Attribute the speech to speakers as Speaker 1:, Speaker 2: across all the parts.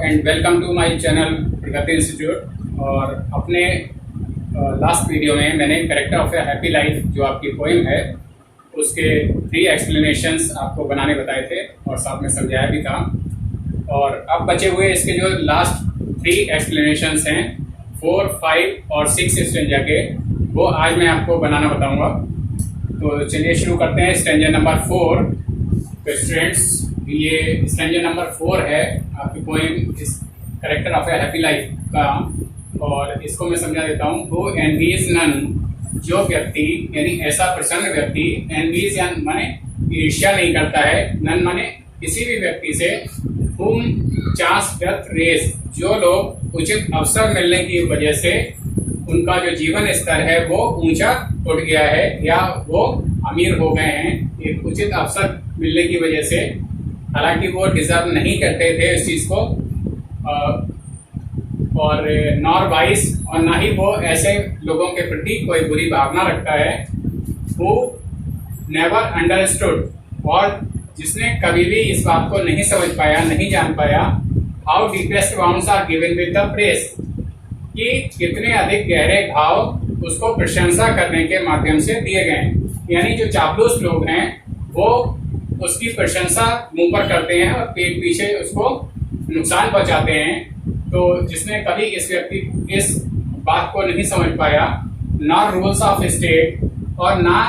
Speaker 1: And welcome to my channel Pragati Institute. और अपने last video में मैंने character of a happy life जो आपकी पोएम है उसके 3 एक्सप्लेनेशंस आपको बनाने बताए थे और साथ में समझाया भी था। और अब बचे हुए इसके जो लास्ट 3 एक्सप्लेनेशंस हैं 4, 5 और 6 स्ट्रेंजर के, वो आज मैं आपको बनाना बताऊंगा। तो चलिए शुरू करते हैं। Stranger number 4। तो स्टूडेंट्स, ये स्ट्रेंजर नंबर 4 है आपकी पोएम इस character of a happy life का, और इसको मैं समझा देता हूँ। हु एनवीज नन, जो व्यक्ति यानी ऐसा प्रसन्न व्यक्ति, एनवीज यानी माने ईर्ष्या नहीं करता है, नन माने किसी भी व्यक्ति से, हुम चांस डथ रेज, जो लोग उचित अवसर मिलने की वजह से उनका जो जीवन स्तर है वो ऊंचा उठ गया है या वो अमीर हो गए हैं एक उचित अवसर मिलने की वजह से, हालांकि वो डिजर्व नहीं करते थे इस चीज को, और नॉर वाइस, और ना ही वो ऐसे लोगों के प्रति कोई बुरी भावना रखता है। वो नेवर अंडरस्टूड, और जिसने कभी भी इस बात को नहीं समझ पाया, नहीं जान पाया, how deepest wounds are given with the press, कि कितने अधिक गहरे भाव उसको प्रशंसा करने के माध्यम से दिए गए। यानी जो चापलूस लोग हैं वो उसकी प्रशंसा मुंह पर करते हैं और पीठ पीछे उसको नुकसान पहुंचाते हैं। तो जिसने कभी इस बात को नहीं समझ पाया, ना रूल्स ऑफ स्टेट, और ना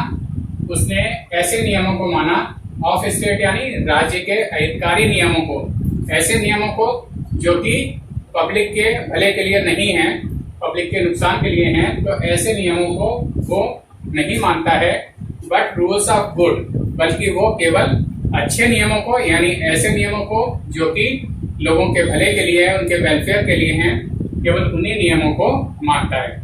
Speaker 1: उसने ऐसे नियमों को माना, ऑफ स्टेट यानी राज्य के हितकारी नियमों को, ऐसे नियमों को जो कि पब्लिक के भले के लिए नहीं है, पब्लिक के नुकसान के लिए हैं, तो ऐसे नियमों को वो नहीं मानता है। बट रूल्स ऑफ गुड, बल्कि वो केवल अच्छे नियमों को, यानी ऐसे नियमों को जो कि लोगों के भले के लिए है, उनके वेलफेयर के लिए हैं, केवल उन्हीं नियमों को मानता है।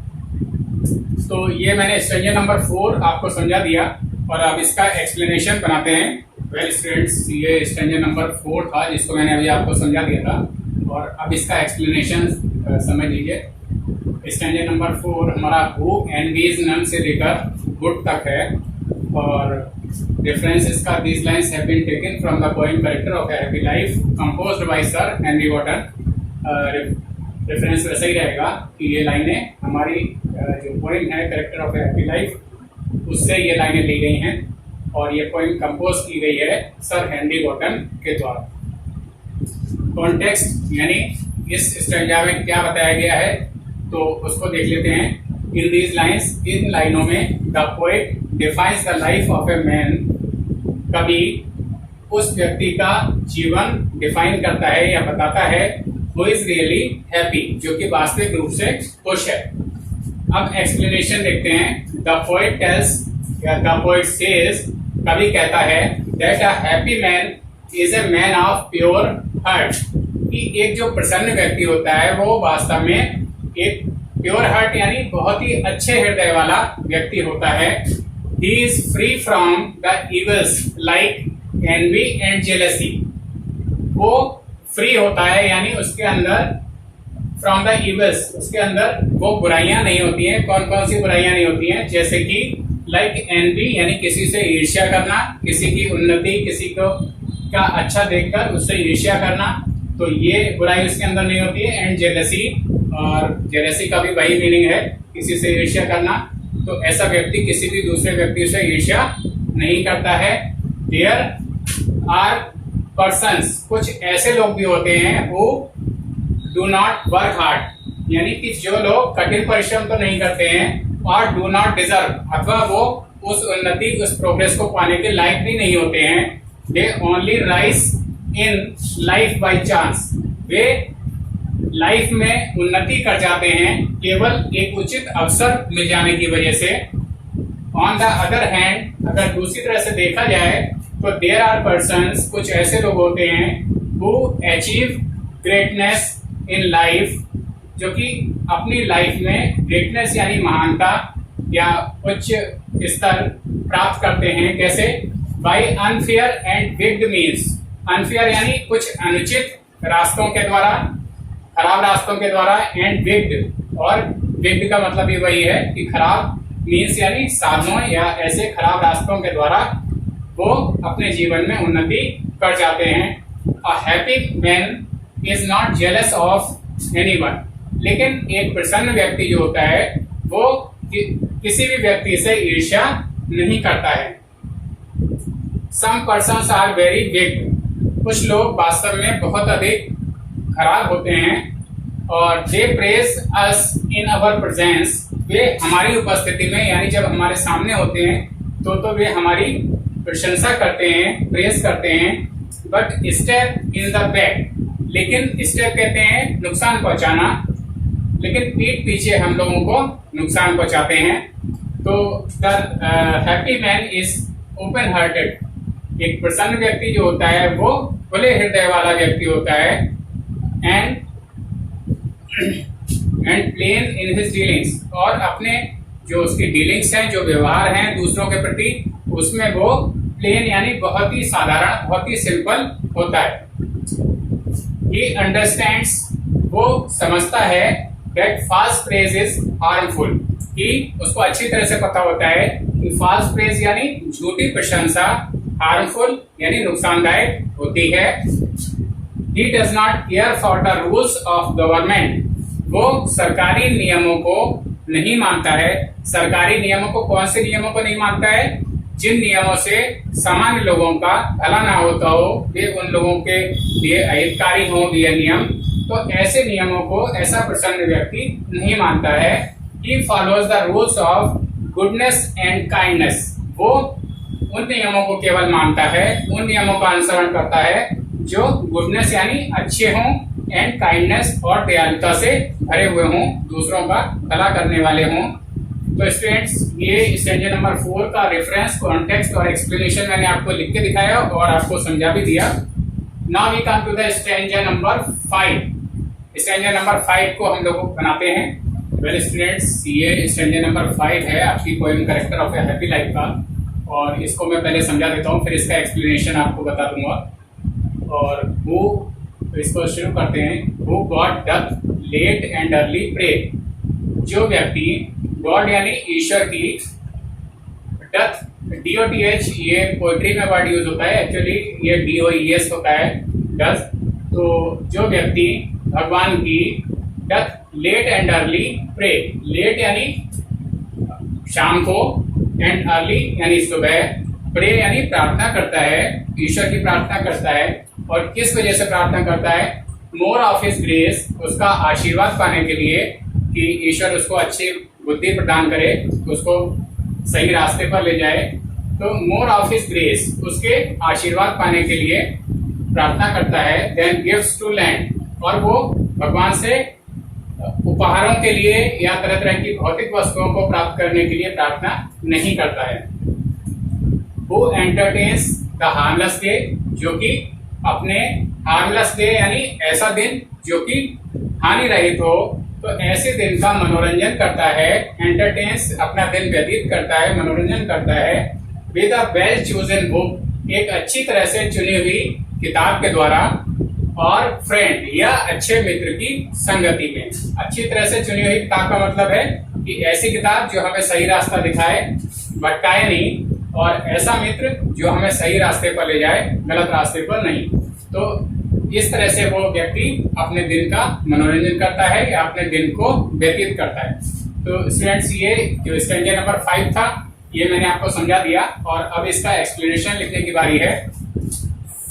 Speaker 1: तो ये मैंने स्ट्रेंजर नंबर 4 आपको समझा दिया, और अब इसका एक्सप्लेनेशन बनाते हैं। वेल स्टूडेंट्स, ये स्ट्रेंजर नंबर 4 था जिसको मैंने अभी आपको समझा दिया था, और अब इसका एक्सप्लेनेशन समझ लीजिए। स्ट्रेंजर नंबर 4 हमारा हु एनवीज नन से लेकर गुड तक है, और रेफरेंस इसका these lines have been taken from the poem character of a happy life composed by Sir Henry Wotton। Reference वैसा ही रहेगा कि ये लाइनें हमारी जो पोएम है character of a happy life उससे ये लाइनें ली गई हैं, और ये पोएम कंपोज की गई है सर हेनरी वॉटन के द्वारा। कॉन्टेक्स्ट यानी इस स्ट्रेंजा में क्या बताया गया है तो उसको देख लेते हैं। इन दीज लाइन्स, इन लाइनों में the poet defines the life of a man, कवि उस व्यक्ति का जीवन डिफाइन करता है या बताता है हु इज रियली हैप्पी, जो कि वास्तविक रूप से खुश है। अब एक्सप्लेनेशन देखते हैं। द पोएट टेल्स या द पोएट सेज, कवि कहता है that a happy man is a man of pure heart, कि एक जो प्रसन्न व्यक्ति होता है वो वास्तव में एक प्योर हार्ट यानी बहुत ही अच्छे हृदय वाला व्यक्ति होता है। He is free from the evils like envy and jealousy, वो फ्री होता है यानी उसके अंदर from the evils, उसके अंदर वो बुराइयां नहीं होती हैं। कौन कौन सी बुराइयां नहीं होती हैं? जैसे कि like envy यानी किसी से ईर्ष्या करना, किसी की उन्नति, किसी को का अच्छा देखकर उससे ईर्ष्या करना, तो ये बुराई उसके अंदर नहीं होती है। एंड जेलसी, और जेलसी का भी वही मीनिंग है, किसी से ईर्ष्या करना। तो ऐसा व्यक्ति किसी भी दूसरे व्यक्ति से ईर्ष्या नहीं करता है। देयर आर पर्सन्स, कुछ ऐसे लोग भी होते हैं who do not work hard, यानी कि जो लोग कठिन परिश्रम तो नहीं करते हैं, और डू नॉट डिजर्व, अथवा वो उस उन्नति, उस प्रोग्रेस को पाने के लायक भी नहीं होते हैं। They only rise in life by chance, way life में उन्नति कर जाते हैं केवल एक उचित अवसर मिल जाने की वजह से। ऑन द अदर हैंड, अगर दूसरी तरह से देखा जाए तो देयर आर पर्सन्स, कुछ ऐसे लोग होते हैं who achieve greatness in life, जो कि अपनी लाइफ में ग्रेटनेस यानी महानता या उच्च स्तर प्राप्त करते हैं। कैसे? By unfair and wicked means, unfair यानी कुछ अनुचित रास्तों के द्वारा, खराब रास्तों के द्वारा, एंड विग्ड, और विग्ड का मतलब भी वही है कि खराब मीन्स यानी साधनों या ऐसे खराब रास्तों के द्वारा वो अपने जीवन में उन्नति कर जाते हैं। अ happy man is not jealous of anyone, लेकिन एक प्रसन्न व्यक्ति जो होता है वो किसी भी व्यक्ति से ईर्ष्या नहीं करता है। सम पर्सन्स आर वेरी वीक, कुछ लोग वास्तव में बहुत अधिक खराब होते हैं, और दे प्रेज अस इन अवर प्रेजेंस, वे हमारी उपस्थिति में यानी जब हमारे सामने होते हैं तो वे हमारी प्रशंसा करते हैं, प्रेज करते हैं। But step in the back, लेकिन स्टेप कहते हैं नुकसान पहुंचाना, लेकिन पीठ पीछे हम लोगों को नुकसान पहुंचाते हैं। तो the happy man is open hearted, एक प्रसन्न व्यक्ति जो होता है वो खुले हृदय वाला व्यक्ति होता है। And plain in his dealings, और अपने जो उसकी डीलिंग्स हैं, जो व्यवहार हैं दूसरों के प्रति, उसमें वो प्लेन यानी बहुत ही साधारण, बहुत ही सिंपल होता है। ही अंडरस्टैंड्स, वो समझता है that false praise is harmful, कि उसको अच्छी तरह से पता होता है कि फॉल्स प्रेज यानी झूठी प्रशंसा हार्मफुल यानी नुकसानदायक होती है। He does not care for the rules of government, वो सरकारी नियमों को नहीं मानता है। सरकारी नियमों को, कौन से नियमों को नहीं मानता है? जिन नियमों से सामान्य लोगों का भला ना होता हो, वे उन लोगों के लिए अहितकारी हो ये नियम, तो ऐसे नियमों को ऐसा प्रसन्न व्यक्ति नहीं मानता है। He follows the rules of goodness and kindness, वो उन नियमों को केवल मानता है, उन नियमों का अनुसरण करता है जो गुडनेस यानी अच्छे हों, एंड काइंडनेस और दयालुता से भरे हुए हों, दूसरों का भला करने वाले हों। तो स्टूडेंट्स, ये स्टैंजा नंबर 4 का रेफरेंस, कॉन्टेक्स्ट और एक्सप्लेनेशन मैंने आपको लिख के दिखाया और आपको समझा भी दिया। Now we come to the stanza number 5। Stanza number 5 को हम लोग बनाते हैं। वेल स्टूडेंट्स, ये स्टैंजा नंबर 5 है आपकी poem character of a happy life का, और इसको मैं पहले समझा देता हूँ, फिर इसका एक्सप्लेनेशन आपको बता दूंगा। और वो, तो इसको शुरू करते हैं। Who God doth late and early pray, जो व्यक्ति गॉड यानी ईश्वर की, डथ DOTH ये पोएट्री में वर्ड यूज होता है, एक्चुअली ये DOES होता है, डथ। तो जो व्यक्ति भगवान की doth late and early pray, late यानी शाम को, एंड अर्ली यानी सुबह, प्रे यानी प्रार्थना करता है, ईश्वर की प्रार्थना करता है। और किस वजह से प्रार्थना करता है? मोर ऑफ हिज ग्रेस, उसका आशीर्वाद पाने के लिए, कि ईश्वर उसको अच्छी बुद्धि प्रदान करे, उसको सही रास्ते पर ले जाए। तो मोर ऑफ हिज ग्रेस, उसके आशीर्वाद पाने के लिए प्रार्थना करता है। देन गिव्स टू लैंड, और वो भगवान से उपहारों के लिए या तरह तरह की भौतिक वस्तुओं को प्राप्त करने के लिए प्रार्थना नहीं करता है। वो एंटरटेन्स द हार्मलेस डे, जो कि अपने हार्मलेस डे यानी ऐसा दिन जो कि हानि रहित हो, तो ऐसे दिन का मनोरंजन करता है। एंटरटेन्स अपना दिन व्यतीत करता है, मनोरंजन करता है। With a well chosen book, एक अच्छी तरह से चुनी हुई किताब के द्वारा, और फ्रेंड या अच्छे मित्र की संगति में। अच्छी तरह से चुनी हुई किताब का मतलब है कि ऐसी किताब जो हमें सही रास्ता दिखाए, भटकाए नहीं, और ऐसा मित्र जो हमें सही रास्ते पर ले जाए, गलत रास्ते पर नहीं। तो इस तरह से वो व्यक्ति अपने दिन का मनोरंजन करता है या अपने दिन को व्यतीत करता है। तो स्टूडेंट्स, ये जो स्टैंजा नंबर 5 था, ये मैंने आपको समझा दिया, और अब इसका एक्सप्लेनेशन लिखने की बारी है।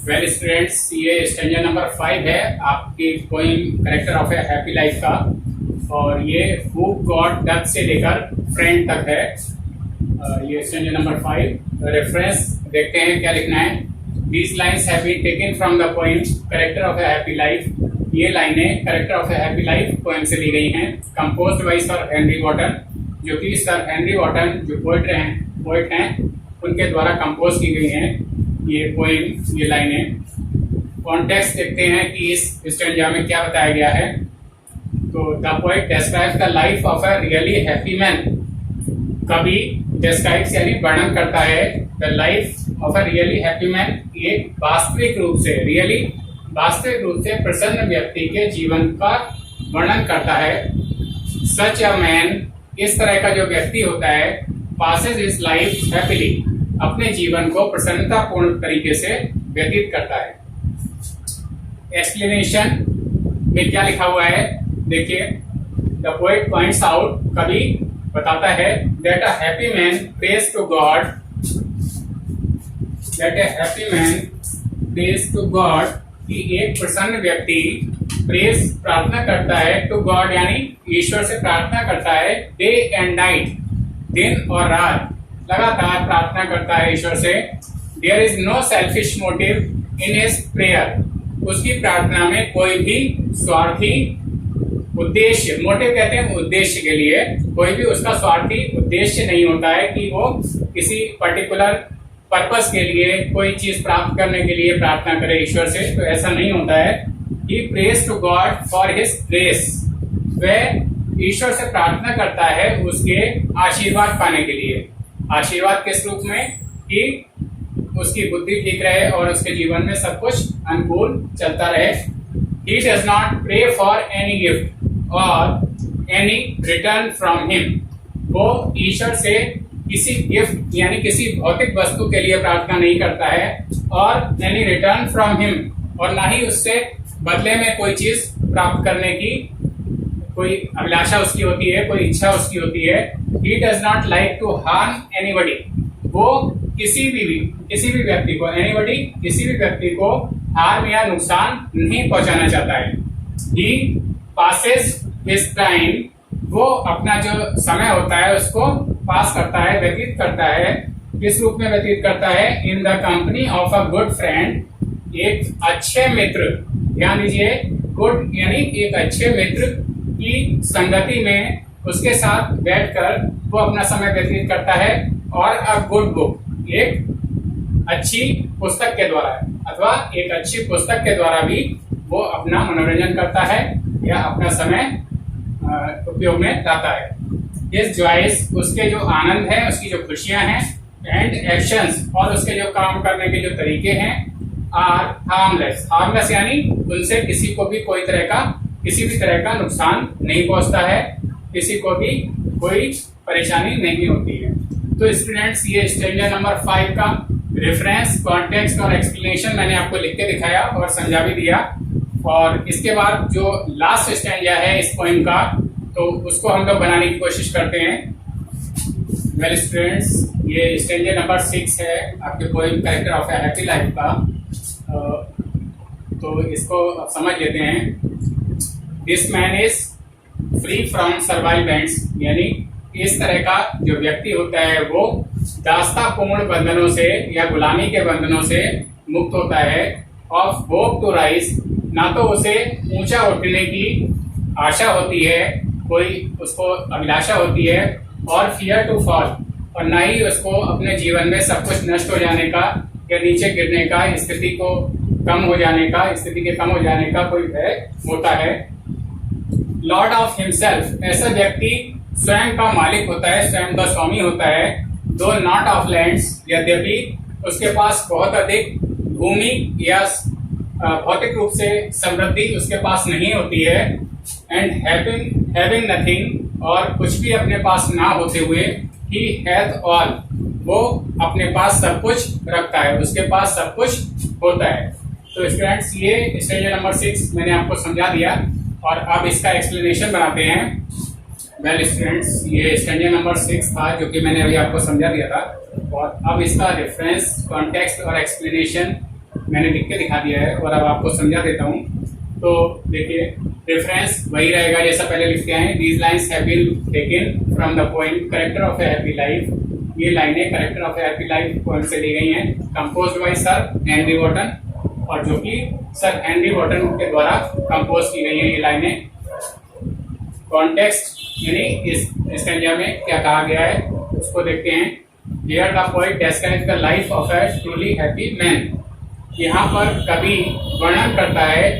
Speaker 1: वेल स्टूडेंट्स, ये स्टैंजा नंबर 5 है आपकी poem character of a happy life का, और ये हु गॉड डथ से लेकर फ्रेंड तक है। ये स्टैंजा नंबर 5। रेफरेंस देखते हैं क्या लिखना है। These lines have been taken from the poem Character of a Happy Life. ये लाइनें Character of a Happy Life poem से ली गई हैं। Composed by Sir Henry Wotton, जो कि सर हेनरी वॉटन जो पोएट हैं उनके द्वारा कंपोज की गई हैं ये पोएम, ये लाइनें। कॉन्टेक्स्ट देखते हैं कि इस स्टैंजा में क्या बताया गया है। तो the poet describes the life of a really happy man, कवि डिस्क्राइब्स यानी वर्णन करता है the life of a really happy man, ये वास्तविक रूप से, रियली वास्तविक रूप से प्रसन्न व्यक्ति के जीवन का वर्णन करता है। सच अ मैन, इस तरह का जो व्यक्ति होता है, पासेज हिज लाइफ हैप्पीली, अपने जीवन को प्रसन्नतापूर्ण तरीके से व्यतीत करता है। एक्सप्लेनेशन, में क्या लिखा हुआ है देखिए, द पोएट पॉइंट्स आउट, कवि बताता है that a happy man prays to God, that a happy man prays to God, कि एक प्रसन्न व्यक्ति प्रेज प्रार्थना करता है टू गॉड यानी ईश्वर से प्रार्थना करता है, डे एंड नाइट, दिन और रात लगातार प्रार्थना करता है ईश्वर से। There is no selfish motive in his prayer, उसकी प्रार्थना में कोई भी स्वार्थी उद्देश्य, मोटिव कहते हैं उद्देश्य के लिए, कोई भी उसका स्वार्थी उद्देश्य नहीं होता है कि वो किसी पर्टिकुलर पर्पस के लिए कोई चीज प्राप्त करने के लिए प्रार्थना करे ईश्वर से, तो ऐसा नहीं होता है। He praise to God for his grace, वह ईश्वर से प्रार्थना करता है उसके आशीर्वाद पाने के लिए। आशीर्वाद किस रूप में, कि उसकी बुद्धि ठीक रहे और उसके जीवन में सब कुछ अनुकूल चलता रहे। He does not pray for any gift or any return from him, वो ईश्वर से किसी गिफ्ट यानी किसी भौतिक वस्तु के लिए प्रार्थना नहीं करता है, और एनी रिटर्न फ्रॉम हिम, और ना ही उससे बदले में कोई चीज प्राप्त करने की कोई अभिलाषा उसकी होती है, कोई इच्छा उसकी होती है। He does not like to harm anybody, वो किसी भी व्यक्ति को, anybody किसी भी व्यक्ति को हार्म या नुकसान नहीं पहुंचाना चाहता है। He passes his time, वो अपना जो समय होता है उसको पास करता है, व्यतीत करता है। किस रूप में व्यतीत करता है, in the company of a good friend, एक अच्छे मित्र, ध्यान दीजिए, गुड यानी एक अच्छे मित्र की संगति में उसके साथ बैठकर वो अपना समय व्यतीत करता है, और अ गुड बुक, एक अच्छी पुस्तक के द्वारा अथवा एक अच्छी पुस्तक के द्वारा भी वो अपना मनोरंजन करता है या अपना समय उपयोग में लाता है। इस जॉयस, उसके जो आनंद है, उसकी जो खुशियां हैं, एंड एक्शंस, और उसके जो काम करने के जो तरीके हैं, आर हार्मलेस, हार्मलेस यानी उनसे किसी को भी किसी भी तरह का नुकसान नहीं पहुंचता है, किसी को भी कोई परेशानी नहीं होती है। तो स्टूडेंट्स, ये स्टेंजा नंबर 5 का रेफरेंस, कॉन्टेक्स्ट और एक्सप्लेनेशन मैंने आपको लिख के दिखाया और समझा भी दिया। और इसके बाद जो लास्ट स्टेंजा है इस पोएम का, तो उसको हम लोग बनाने की कोशिश करते हैं। वेल स्टूडेंट्स, ये स्टेंजा नंबर 6 है आपके poem character of a happy life का। तो इसको अब समझ लेते हैं। This man is free from servants, यानी इस तरह का जो व्यक्ति होता है वो दास्तापूर्ण बंधनों से या गुलामी के बंधनों से मुक्त होता है। ऑफ होप टू राइज, ना तो उसे ऊंचा उठने की आशा होती है, कोई उसको अभिलाषा होती है, और फियर टू फॉल, और ना ही उसको अपने जीवन में सब कुछ नष्ट हो जाने का या नीचे गिरने का, स्थिति को कम हो जाने का, स्थिति के कम हो जाने का कोई भय होता है। लॉर्ड ऑफ हिमसेल्फ, ऐसा व्यक्ति स्वयं का मालिक होता है, स्वयं का स्वामी होता है। दो नॉट ऑफ लैंड्स, यद्यपि उसके पास बहुत अधिक भूमि या भौतिक रूप से समृद्धि उसके पास नहीं होती है। एंड हैविंग नथिंग, और कुछ भी अपने पास ना होते हुए, ही हैथ ऑल, वो अपने पास सब कुछ रखता है, उसके पास सब कुछ होता है। तो स्टूडेंट्स, ये स्टेंजा नंबर 6 मैंने आपको समझा दिया, और अब इसका एक्सप्लेनेशन बनाते हैं। वेल स्टूडेंट्स, ये स्टेंजा नंबर 6 था जो कि मैंने अभी आपको समझा दिया था, और अब इसका रेफरेंस, कॉन्टेक्स्ट और एक्सप्लेनेशन मैंने लिख के दिखा दिया है, और अब आपको समझा देता हूँ। तो देखिए, रेफरेंस वही रहेगा जैसा पहले लिख के आए। These lines have been taken from the poem character of a happy life, ये लाइनें character of a happy life poem से ली गई हैं, composed by Sir Henry Wotton, और जो कि सर हेनरी वॉटन के द्वारा कंपोज की गई है ये लाइनें। कॉन्टेक्स्ट यानी इस स्टेंजा में क्या कहा गया है उसको देखते हैं। Here the poet describes the life of A truly happy man, यहाँ पर कवि वर्णन करता है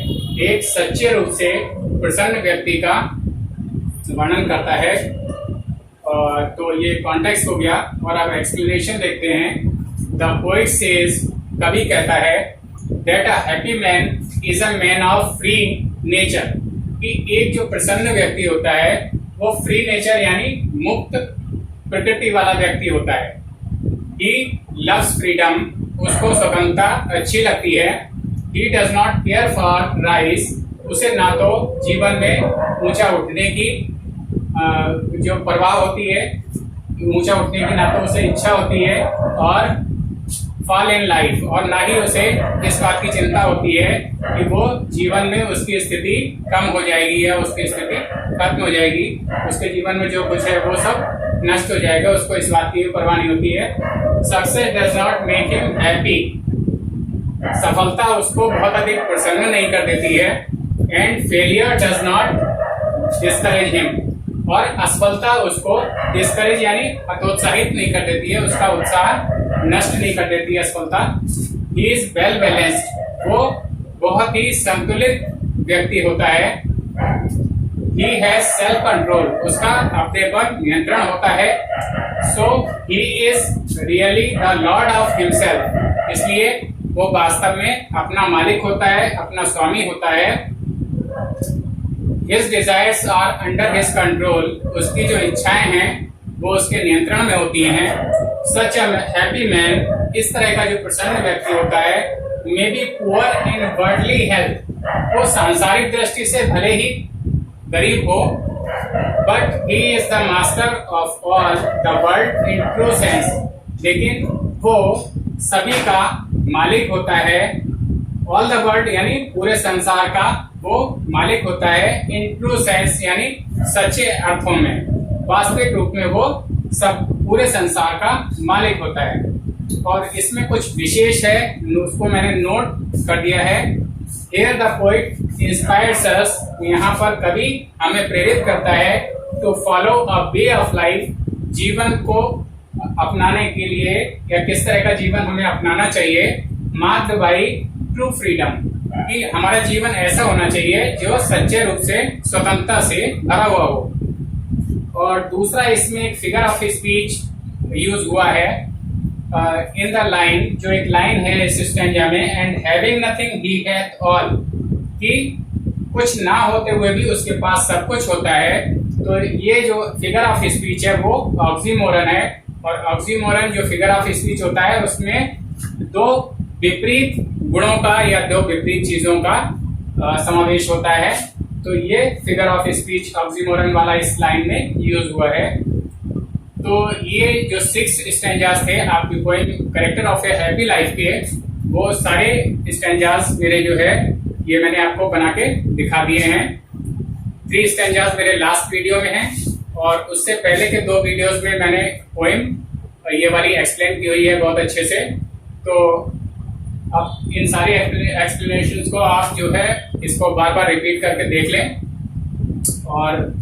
Speaker 1: एक सच्चे रूप से प्रसन्न व्यक्ति का वर्णन करता है। और तो ये कॉन्टेक्स्ट हो गया, और अब एक्सप्लेनेशन देखते हैं। द पोएट सेज, कवि कहता है, that a happy man is a man of free nature, कि एक जो प्रसन्न व्यक्ति होता है वो फ्री नेचर यानी मुक्त प्रकृति वाला व्यक्ति होता है। ही लव्स फ्रीडम, उसको स्वतंत्रता अच्छी लगती है। He does not care for rice, उसे ना तो जीवन में ऊंचा उठने की जो प्रवाह होती है, ऊंचा उठने की ना तो उसे इच्छा होती है और फॉल इन लाइफ, और ना ही उसे इस बात की चिंता होती है कि वो जीवन में उसकी स्थिति कम हो जाएगी या उसकी स्थिति खत्म हो जाएगी, उसके जीवन में जो कुछ है वो सब नष्ट हो जाएगा, उसको इस बात की परवाह नहीं होती है। Success does not make him happy, सफलता उसको बहुत अधिक प्रसन्न नहीं कर देती है। And failure does not discourage him, और असफलता उसको डिस्करेज यानी हतोत्साहित नहीं कर देती है, उसका उत्साह नष्ट नहीं कर देती है असफलता। ही इज वेल बैलेंस्ड, वो बहुत ही संतुलित व्यक्ति होता है। ही हैज सेल्फ कंट्रोल, उसका अपने पर नियंत्रण होता है। So he is really the lord of himself, इसलिए वो वास्तव में अपना मालिक होता है, अपना स्वामी होता है। His desires are under his control, उसकी जो इच्छाएं हैं वो उसके नियंत्रण में होती हैं। Such a happy man, इस तरह का जो प्रसन्न व्यक्ति होता है, may be poor in worldly health, वो सांसारिक दृष्टि से भले ही गरीब हो, but he is the master of all the world in true sense, लेकिन वो सभी का मालिक होता है। ऑल द वर्ल्ड यानी पूरे संसार का वो मालिक होता है। इन ट्रू सेंस यानी सच्चे अर्थों में, वास्तविक रूप में वो सब पूरे संसार का मालिक होता है। और इसमें कुछ विशेष है, उसको मैंने नोट कर दिया है। Here the poet inspires us, यहाँ पर कवि हमें प्रेरित करता है to follow a way of life, जीवन को अपनाने के लिए या किस तरह का जीवन हमें अपनाना चाहिए। मार्क्ड बाई ट्रू फ्रीडम, कि हमारा जीवन ऐसा होना चाहिए जो सच्चे रूप से स्वतंत्रता से भरा हुआ हो। और दूसरा इसमें एक फिगर ऑफ स्पीच यूज हुआ है इन द लाइन, जो एक लाइन है इस स्टैंजा में, and having nothing he hath all, कि कुछ ना होते हुए भी उसके पास सब कुछ होता है। तो ये जो फिगर ऑफ स्पीच है वो ऑक्सीमोरन है, और ऑक्सीमोरन जो फिगर ऑफ स्पीच होता है उसमें दो विपरीत गुणों का या दो विपरीत चीजों का समावेश होता है। तो ये फिगर ऑफ स्पीच ऑक्सीमोरन वाला इस लाइन में यूज हुआ है। तो ये जो 6 स्टैंजास थे आपकी poem character of a happy life के, वो सारे स्टैंजास मेरे जो है ये मैंने आपको बना के दिखा दिए हैं। 3 स्टैंजास मेरे लास्ट वीडियो में हैं, और उससे पहले के 2 वीडियोस में मैंने पोएम ये वाली एक्सप्लेन की हुई है बहुत अच्छे से। तो अब इन सारी एक्सप्लेनेशंस को आप जो है इसको बार बार रिपीट करके देख लें, और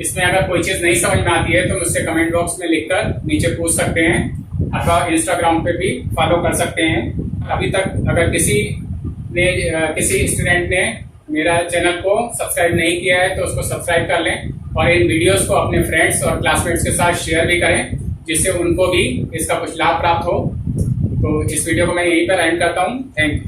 Speaker 1: इसमें अगर कोई चीज़ नहीं समझ में आती है तो मुझसे कमेंट बॉक्स में लिखकर नीचे पूछ सकते हैं, अथवा इंस्टाग्राम पे भी फॉलो कर सकते हैं। अभी तक अगर किसी स्टूडेंट ने मेरा चैनल को सब्सक्राइब नहीं किया है तो उसको सब्सक्राइब कर लें, और इन वीडियोस को अपने फ्रेंड्स और क्लासमेट्स के साथ शेयर भी करें, जिससे उनको भी इसका कुछ लाभ प्राप्त हो। तो इस वीडियो को मैं यहीं पर एंड करता हूँ। Thank you.